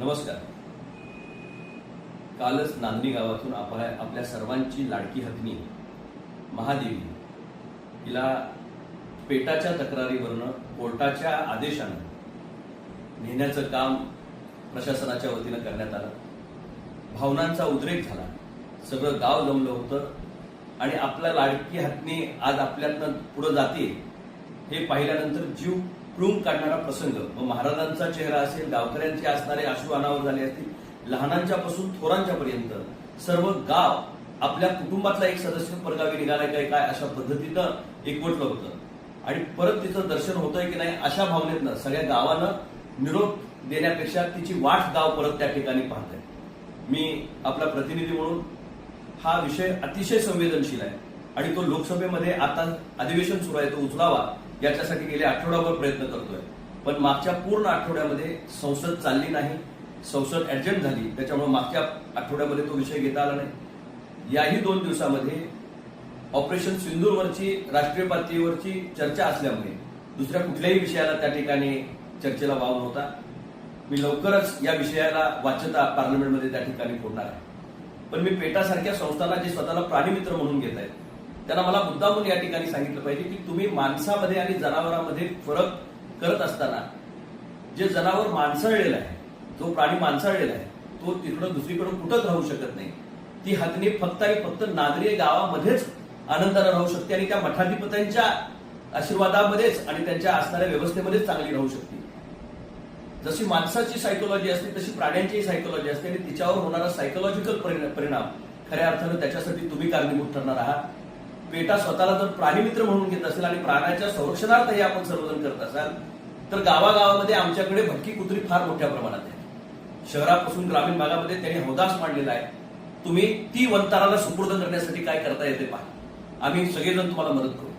नमस्कार. कालच नांदणी गावातून आपल्या सर्वांची लाडकी हत्नी महादेवी हिला पेटाच्या तक्रारीवरनं कोर्टाच्या आदेशानं नेण्याचं काम प्रशासनाच्या वतीनं करण्यात आलं. भावनांचा उद्रेक झाला. सगळं गाव जमलं होतं आणि आपल्या लाडकी हत्नी आज आपल्यातनं पुढे जाते हे पाहिल्यानंतर जीव पिळून काढणारा प्रसंग. मग महाराजांचा चेहरा असेल, गावकऱ्यांचे असणारे अश्रू अनावर झाले असतील, लहानांच्यापासून थोरांच्या पर्यंत सर्व गाव आपल्या कुटुंबातला एक सदस्य परगावी निघालाय काय अशा पद्धतीनं एकवटलं होतं आणि परत तिचं दर्शन होतंय की नाही अशा भावनेतनं सगळ्या गावानं निरोप देण्यापेक्षा तिची वाट गाव परत त्या ठिकाणी पाहतंय. मी आपला प्रतिनिधी म्हणून हा विषय अतिशय संवेदनशील आहे आणि तो लोकसभेमध्ये आता अधिवेशन सुरू आहे तो उचलावा याच्यासाठी गेले आठवडाभर प्रयत्न करतोय. पण मागच्या पूर्ण आठवड्यामध्ये संसद चालली नाही, संसद ऍडजंट झाली, त्याच्यामुळे मागच्या आठवड्यामध्ये तो विषय घेता आला नाही. याही 2 दिवसामध्ये ऑपरेशन सिंदूरवरची राष्ट्रीय पातळीवरची चर्चा असल्यामुळे दुसऱ्या कुठल्याही विषयाला त्या ठिकाणी चर्चेला वाव नव्हता. मी लवकरच या विषयाला वाच्यता पार्लमेंटमध्ये त्या ठिकाणी फोडणार आहे. पण मी पेटासारख्या संस्थांना जे स्वतःला प्राणीमित्र म्हणून घेत आहेत त्यांना मला मुद्दामून या ठिकाणी सांगितलं पाहिजे की तुम्ही माणसामध्ये आणि जनावरांमध्ये फरक करत असताना जे जनावर माणसाळलेलं आहे, जो प्राणी माणसाळलेला आहे तो तिकडं दुसरीकडून कुठंच राहू शकत नाही. ती हत्नी फक्त आणि फक्त नागरी गावामध्येच आनंदाने राहू शकते आणि त्या मठाधिपत्यांच्या आशीर्वादामध्येच आणि त्यांच्या असणाऱ्या व्यवस्थेमध्येच चांगली राहू शकते. जशी माणसाची सायकोलॉजी असते तशी प्राण्यांचीही सायकोलॉजी असते आणि तिच्यावर होणारा सायकोलॉजिकल परिणाम खऱ्या अर्थानं त्याच्यासाठी तुम्ही कारणीभूत ठरणार आहात. पेटा स्वतःला जर प्राणीमित्र म्हणून घेत असेल आणि प्राण्याच्या संरक्षणार्थही आपण सर्वजण करत असाल तर गावागावामध्ये आमच्याकडे भटकी कुत्री फार मोठ्या प्रमाणात आहे. शहरापासून ग्रामीण भागामध्ये त्यांनी हौदास मांडलेला आहे. तुम्ही ती वंताराला सुपूर्द करण्यासाठी काय करता येते पहा. आम्ही सगळेजण तुम्हाला मदत करू.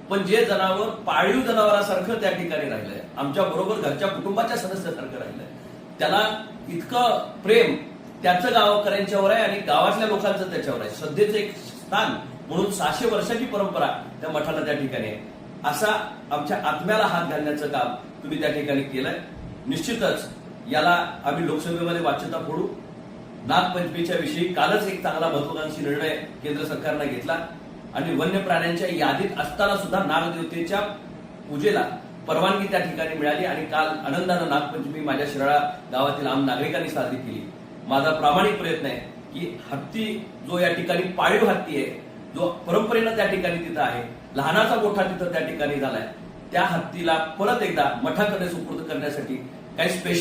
पण जे जनावर पाळीव जनावरासारखं त्या ठिकाणी राहिलंय, आमच्या बरोबर घरच्या कुटुंबाच्या सदस्यासारखं राहिलंय, त्याला इतकं प्रेम त्याचं गावकऱ्यांच्यावर आहे आणि गावातल्या लोकांचं त्याच्यावर आहे. श्रद्धेचं एक स्थान म्हणून 600 वर्षाची परंपरा त्या मठाला त्या ठिकाणी आहे. असा आमच्या आत्म्याला हात घालण्याचं काम तुम्ही त्या ठिकाणी केलंय. निश्चितच याला आम्ही लोकसभेमध्ये वाच्यता फोडू. नागपंचमीच्या विषयी कालच एक चांगला महत्वाकांक्षी निर्णय केंद्र सरकारनं घेतला आणि वन्य प्राण्यांच्या यादीत असताना सुद्धा नागदेवतेच्या पूजेला परवानगी त्या ठिकाणी मिळाली आणि काल आनंदानं नागपंचमी माझ्या शिराळा गावातील आम नागरिकांनी साजरी केली. माझा प्रामाणिक प्रयत्न आहे की हत्ती जो या ठिकाणी पाळीव हत्ती आहे, जो परंपरेनं त्या ठिकाणी तिथं आहे, लहानाचा मोठा तिथं त्या ठिकाणी झालाय, त्या हत्तीला परत एकदा मठाकडे सुपूर्द करण्यासाठी काही स्पेशल